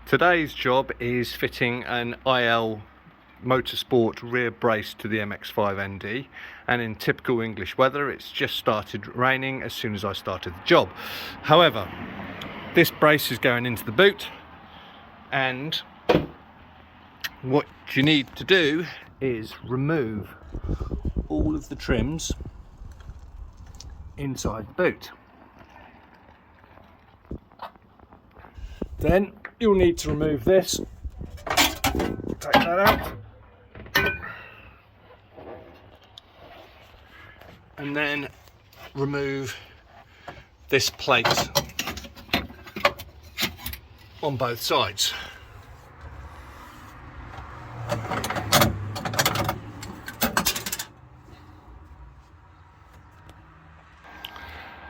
Today's job is fitting an IL Motorsport rear brace to the MX5 ND, and in typical English weather it's just started raining as soon as I started the job. However, this brace is going into the boot, and what you need to do is remove all of the trims inside the boot. Then you'll need to remove this, take that out, and then remove this plate on both sides.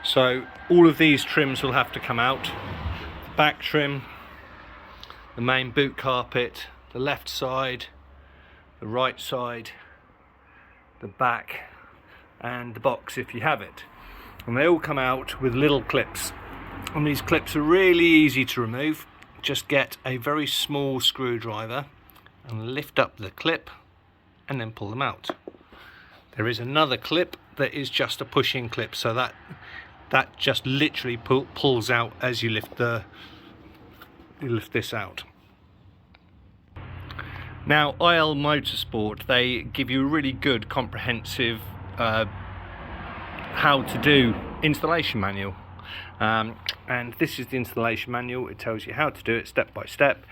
So all of these trims will have to come out. The back trim, the main boot carpet, the left side, the right side, the back, and the box if you have it. And they all come out with little clips. And these clips are really easy to remove. Just get a very small screwdriver and lift up the clip and then pull them out. There is another clip that is just a pushing clip, so that just literally pulls out as you lift this out. Now, IL Motorsport, they give you a really good comprehensive how to do installation manual, and this is the installation manual. It tells you how to do it step by step,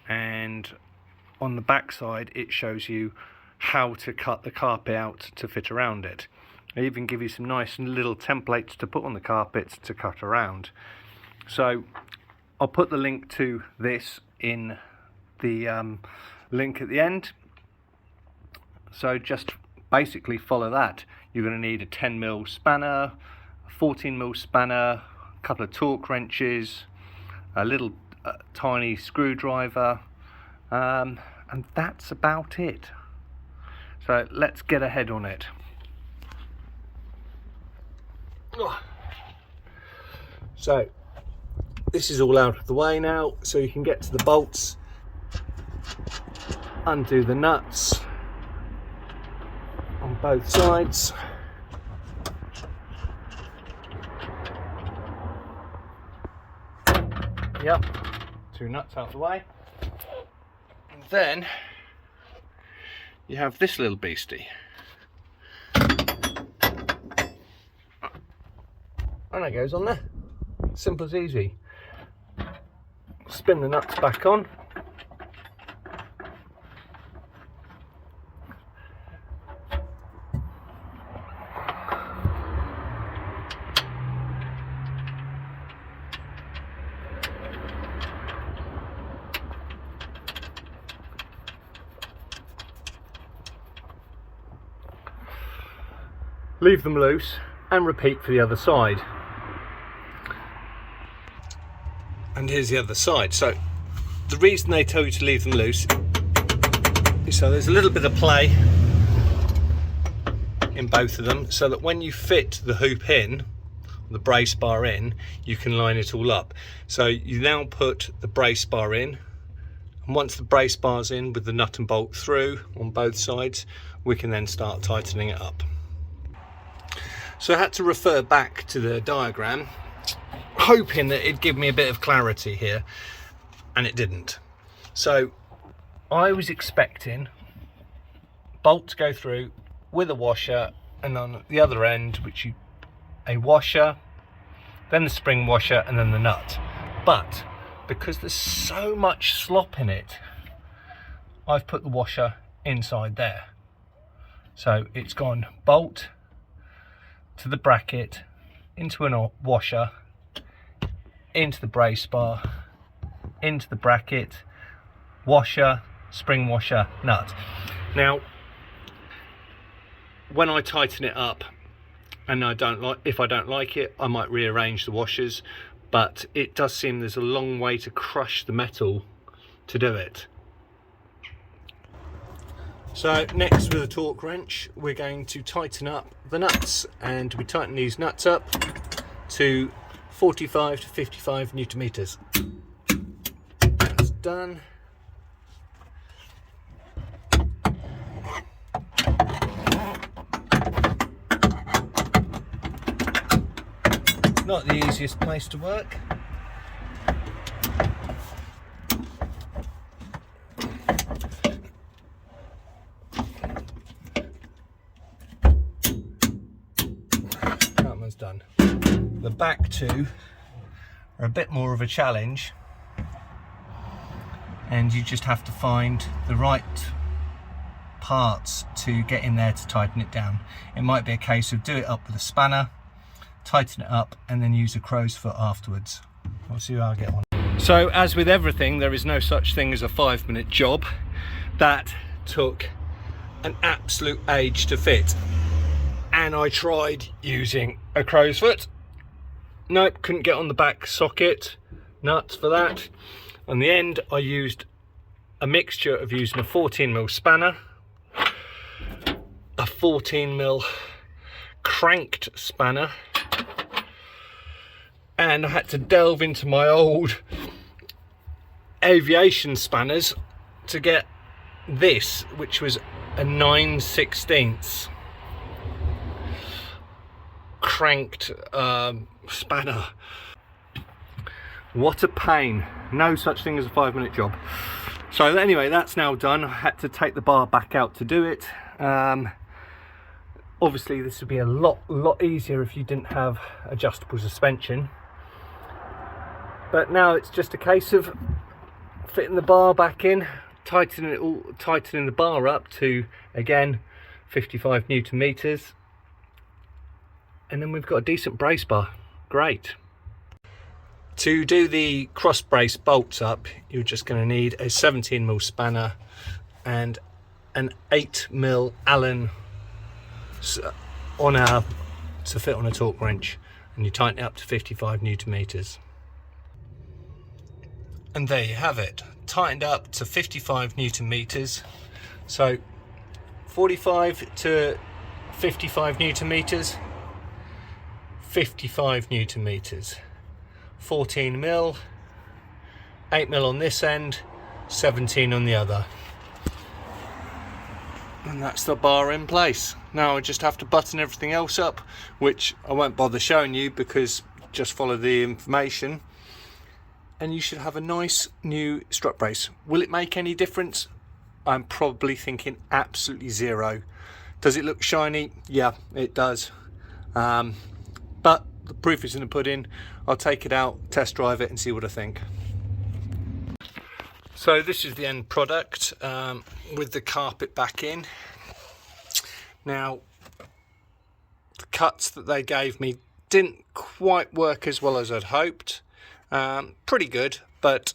and on the back side it shows you how to cut the carpet out to fit around it. They even give you some nice little templates to put on the carpets to cut around. So I'll put the link to this in the link at the end. So just basically follow that. You're going to need a 10mm spanner, a 14mm spanner, a couple of torque wrenches, a little tiny screwdriver, and that's about it. So let's get ahead on it. So this is all out of the way now, so you can get to the bolts, undo the nuts on both sides, yep, 2 nuts out of the way, and then you have this little beastie. And it goes on there. Simple as easy. Spin the nuts back on. Leave them loose and repeat for the other side. And here's the other side. So the reason they tell you to leave them loose is so there's a little bit of play in both of them, so that when you fit the hoop in, the brace bar in, you can line it all up. So you now put the brace bar in, and once the brace bar's in with the nut and bolt through on both sides, we can then start tightening it up. So I had to refer back to the diagram, hoping that it'd give me a bit of clarity here, and it didn't. So I was expecting bolt to go through with a washer, and on the other end, a washer, then the spring washer, and then the nut. But because there's so much slop in it, I've put the washer inside there. So it's gone bolt to the bracket, into a washer, into the brace bar, into the bracket, washer, spring washer, nut. Now, when I tighten it up, and if I don't like it, I might rearrange the washers, but it does seem there's a long way to crush the metal to do it. So next, with a torque wrench, we're going to tighten up the nuts, and we tighten these nuts up to 45 to 55 Newton meters. done. Not the easiest place to work. That one's done. The back two are a bit more of a challenge, and you just have to find the right parts to get in there to tighten it down. It might be a case of do it up with a spanner, tighten it up, and then use a crow's foot afterwards. We'll see how I get on. So as with everything, there is no such thing as a 5-minute job. That took an absolute age to fit, and I tried using a crow's foot. Nope, couldn't get on the back socket. Nuts for that. On the end, I used a mixture of using a 14mm spanner, a 14mm cranked spanner, and I had to delve into my old aviation spanners to get this, which was a 9/16 cranked spanner. What a pain. No such thing as a 5-minute job. So anyway, that's now done. I had to take the bar back out to do it. Obviously this would be a lot easier if you didn't have adjustable suspension, but now it's just a case of fitting the bar back in, tightening the bar up to, again, 55 Newton meters, and then we've got a decent brace bar. Great. To do the cross brace bolts up, you're just going to need a 17mm spanner and an 8mm Allen to fit on a torque wrench, and you tighten it up to 55 Newton meters. And there you have it, tightened up to 55 Newton meters. So 45 to 55 Newton meters, 55 Newton meters, 14mm, 8mm on this end, 17 on the other. And that's the bar in place. Now I just have to button everything else up, which I won't bother showing you because just follow the information, and you should have a nice new strut brace. Will it make any difference? I'm probably thinking absolutely zero. Does it look shiny? Yeah, it does. But the proof is in the pudding. I'll take it out, test drive it, and see what I think. So this is the end product with the carpet back in. Now, the cuts that they gave me didn't quite work as well as I'd hoped. Pretty good, but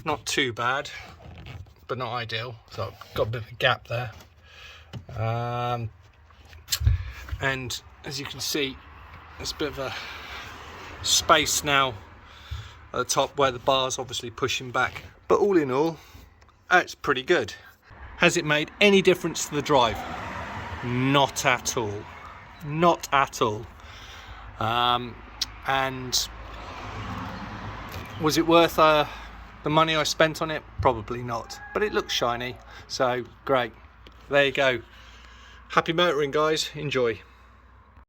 not too bad, but not ideal. So I've got a bit of a gap there. And as you can see, there's a bit of a space now at the top where the bar's obviously pushing back. But all in all, it's pretty good. Has it made any difference to the drive? Not at all. Not at all. And was it worth the money I spent on it? Probably not. But it looks shiny, so great. There you go. Happy motoring, guys. Enjoy.